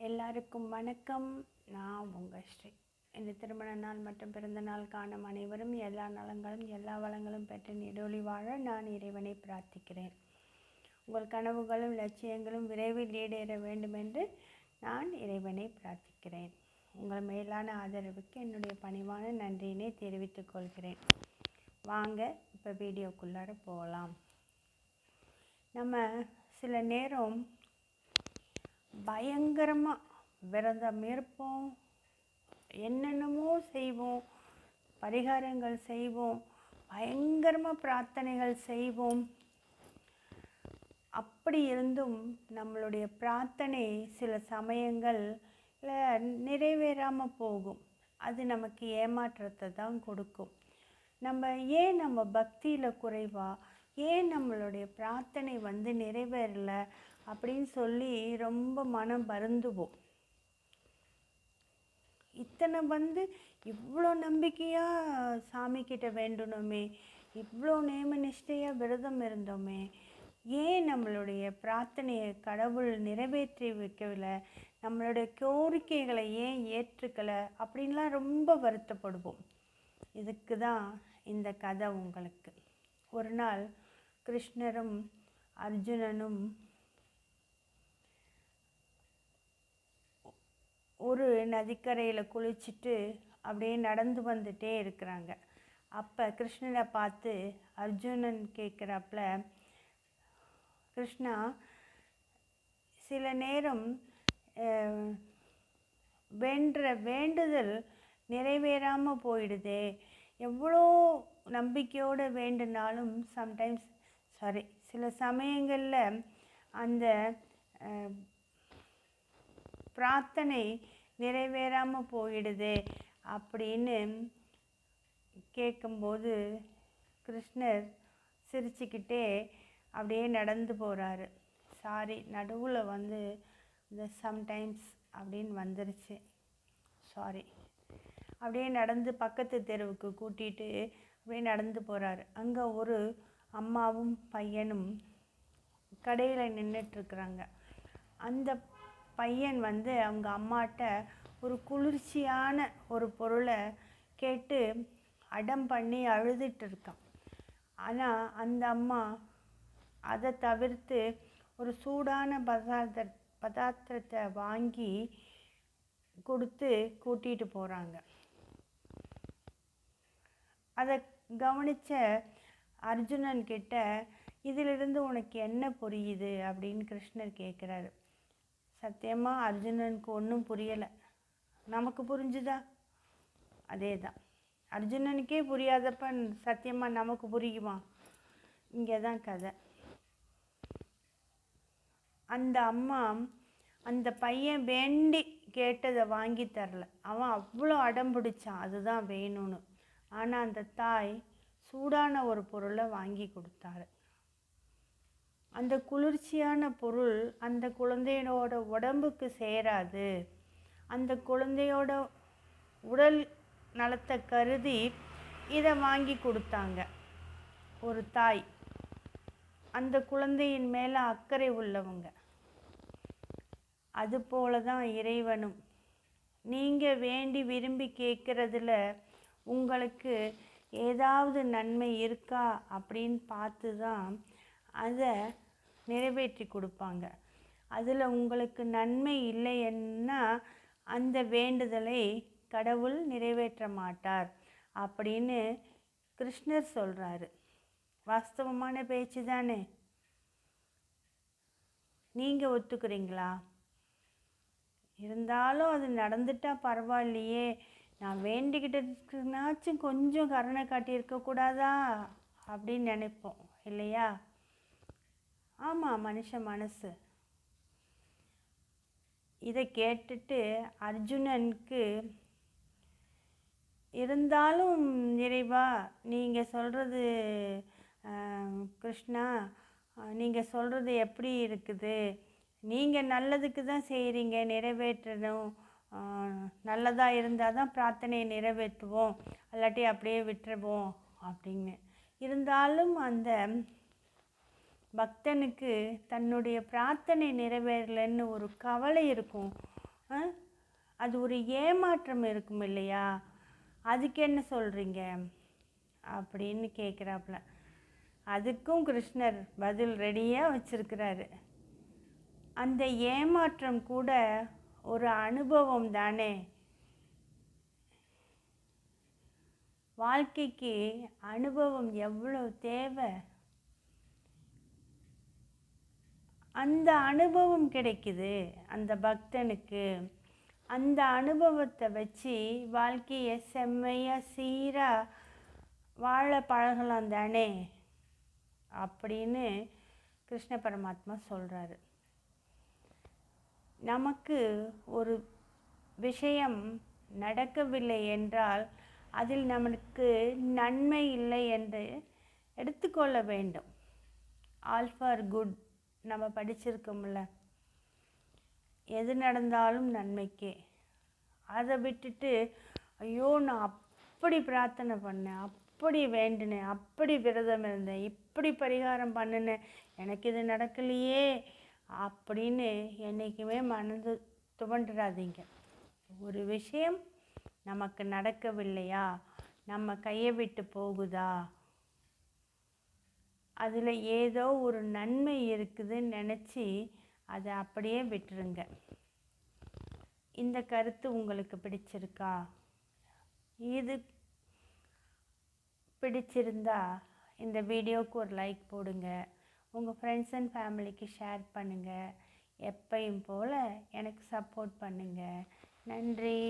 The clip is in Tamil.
எல்லாருக்கும் வணக்கம். நான் உங்கள் ஸ்ரீ. இந்த திருமண நாள் மற்றும் பிறந்த நாள் காணும் அனைவரும் எல்லா நலங்களும் எல்லா வளங்களும் பெற்று நீடொழி வாழ நான் இறைவனை பிரார்த்திக்கிறேன். உங்கள் கனவுகளும் லட்சியங்களும் விரைவில் ஈடேற வேண்டும் என்று நான் இறைவனை பிரார்த்திக்கிறேன். உங்கள் மேலான ஆதரவுக்கு என்னுடைய பணிவான நன்றியினை தெரிவித்துக் கொள்கிறேன். வாங்க இப்போ வீடியோக்குள்ளார போகலாம். நம்ம சில நேரம் பயங்கரமாக விரதம் இருப்போம், என்னென்னமோ செய்வோம், பரிகாரங்கள் செய்வோம், பயங்கரமாக பிரார்த்தனைகள் செய்வோம். அப்படி இருந்தும் நம்மளுடைய பிரார்த்தனை சில சமயங்கள் நிறைவேறாமல் போகும். அது நமக்கு ஏமாற்றத்தை தான் கொடுக்கும். நம்ம பக்தியில் குறைவா, ஏன் நம்மளுடைய பிரார்த்தனை நிறைவேறலை அப்படின்னு சொல்லி ரொம்ப மனம் வருந்துவோம். இத்தனை இவ்வளோ நம்பிக்கையாக சாமிக்கிட்ட வேண்டணுமே, இவ்வளோ நேம நிஷ்டையாக விரதம் இருந்தோமே, ஏன் நம்மளுடைய பிரார்த்தனையை கடவுள் நிறைவேற்றி வைக்கவில்லை, நம்மளுடைய கோரிக்கைகளை ஏன் ஏற்றுக்கலை அப்படின்லாம் ரொம்ப வருத்தப்படுவோம். இதுக்கு தான் இந்த கதை உங்களுக்கு. ஒரு நாள் கிருஷ்ணரும் அர்ஜுனனும் ஒரு நதிக்கரையில் குளிச்சுட்டு அப்படியே நடந்து வந்துட்டே இருக்கிறாங்க. அப்போ கிருஷ்ணனை பார்த்து அர்ஜுனன் கேட்குறாப்புல, கிருஷ்ணா, சில நேரம் வேண்டுதல் நிறைவேறாமல் போயிடுதே, எவ்வளோ நம்பிக்கையோடு வேண்டுனாலும் சில சமயங்களில் அந்த பிரார்த்தனை நிறைவேறாமல் போயிடுதே அப்படின்னு கேட்கும்போது கிருஷ்ணர் சிரிச்சுக்கிட்டே அப்படியே நடந்து போகிறாரு. நடுவில் இந்த சம்டைம்ஸ் அப்படின்னு வந்துருச்சு, அப்படியே நடந்து பக்கத்து தெருவுக்கு கூட்டிகிட்டு அப்படியே நடந்து போகிறாரு. அங்கே ஒரு அம்மாவும் பையனும் கடையில் நின்றுட்டுருக்குறாங்க. அந்த பையன் அவங்க அம்மாட்ட ஒரு குளிர்ச்சியான ஒரு பொருளை கேட்டு அடம் பண்ணி அழுதுட்டு இருக்கான். ஆனால் அந்த அம்மா அதை தவிர்த்து ஒரு சூடான பதார்த்தத்தை வாங்கி கொடுத்து கூட்டிகிட்டு போகிறாங்க. அதை கவனித்த அர்ஜுனன் கிட்ட, இதிலிருந்து உனக்கு என்ன புரியுது அப்படின்னு கிருஷ்ணர் கேட்குறாரு. சத்தியமாக அர்ஜுனனுக்கு ஒன்றும் புரியலை. நமக்கு புரிஞ்சுதா? அதே தான். அர்ஜுனனுக்கே புரியாதப்ப சத்தியமாக நமக்கு புரியுமா? இங்கே தான் கதை. அந்த அம்மா அந்த பையன் வேண்டி கேட்டதை வாங்கி தரல. அவன் அவ்வளோ அடம் பிடிச்சான் அதுதான் வேணும்னு. ஆனால் அந்த தாய் சூடான ஒரு பொருளை வாங்கி கொடுத்தாரு. அந்த குளிர்ச்சியான பொருள் அந்த குழந்தையோட உடம்புக்கு சேராது. அந்த குழந்தையோட உடல் நலத்தை கருதி இதை வாங்கி கொடுத்தாங்க ஒரு தாய். அந்த குழந்தையின் மேலே அக்கறை உள்ளவங்க. அதுபோல தான் இறைவனும். நீங்கள் வேண்டி விரும்பி கேட்குறதுல உங்களுக்கு ஏதாவது நன்மை இருக்கா அப்படின்னு பார்த்து தான் அதை நிறைவேற்றி கொடுப்பாங்க. அதில் உங்களுக்கு நன்மை இல்லைன்னா அந்த வேண்டுதலை கடவுள் நிறைவேற்ற மாட்டார் அப்படின்னு கிருஷ்ணர் சொல்கிறாரு. வாஸ்தவமான பேச்சு தானே? நீங்கள் ஒத்துக்கிறீங்களா? இருந்தாலும் அது நடந்துட்டால் பரவாயில்லையே, நான் வேண்டிக்கிட்டதுக்குனாச்சும் கொஞ்சம் கருணை காட்டியிருக்கக்கூடாதா அப்படின்னு நினைப்போம் இல்லையா? ஆமாம், மனுஷ மனசு. இதை கேட்டுட்டு அர்ஜுனனுக்கு, இருந்தாலும் இறைவா, நீங்கள் சொல்கிறது கிருஷ்ணா, நீங்கள் சொல்கிறது எப்படி இருக்குது? நீங்கள் நல்லதுக்கு தான் செய்கிறீங்க, நிறைவேற்றணும். நல்லதாக இருந்தால் தான் பிரார்த்தனையை நிறைவேற்றுவோம், இல்லாட்டி அப்படியே விட்டுருவோம் அப்படின்னு. இருந்தாலும் அந்த பக்தனுக்கு தன்னுடைய பிரார்த்தனை நிறைவேறலைன்னு ஒரு கவலை இருக்கும். அது ஒரு ஏமாற்றம் இருக்கும் இல்லையா, அதுக்கு என்ன சொல்கிறீங்க அப்படின்னு கேட்குறாப்புல. அதுக்கும் கிருஷ்ணர் பதில் ரெடியாக வச்சிருக்கிறாரு. அந்த ஏமாற்றம் கூட ஒரு அனுபவம் தானே. வாழ்க்கைக்கு அனுபவம் எவ்வளோ தேவை. அந்த அனுபவம் கிடைக்குது அந்த பக்தனுக்கு. அந்த அனுபவத்தை வச்சு வாழ்க்கையை செம்மையாக சீராக வாழ பழகலாம் தானே அப்படின்னு கிருஷ்ண பரமாத்மா சொல்கிறாரு. நமக்கு ஒரு விஷயம் நடக்கவில்லை என்றால் அதில் நமக்கு நன்மை இல்லை என்று எடுத்துக்கொள்ள வேண்டும். ஆல் ஃபார் குட் நம்ம படிச்சிருக்கோம்ல, எது நடந்தாலும் நன்மைக்கே. அதை விட்டுட்டு ஐயோ நான் அப்படி பிரார்த்தனை பண்ணேன், அப்படி வேண்டினேன், அப்படி விரதம் இருந்தேன், இப்படி பரிகாரம் பண்ணினேன், எனக்கு இது நடக்கலையே அப்படின்னு என்றைக்குமே மனது துவண்டுறாதீங்க. ஒரு விஷயம் நமக்கு நடக்கவில்லையா, நம்ம கையை விட்டு போகுதா, அதில் ஏதோ ஒரு நன்மை இருக்குதுன்னு நினச்சி அதை அப்படியே விட்டுருங்க. இந்த கருத்து உங்களுக்கு பிடிச்சிருக்கா? இது பிடிச்சிருந்தா இந்த வீடியோவுக்கு ஒரு லைக் போடுங்க. உங்கள் ஃப்ரெண்ட்ஸ் அண்ட் ஃபேமிலிக்கு ஷேர் பண்ணுங்கள். எப்பையும் போல் எனக்கு சப்போர்ட் பண்ணுங்கள். நன்றி.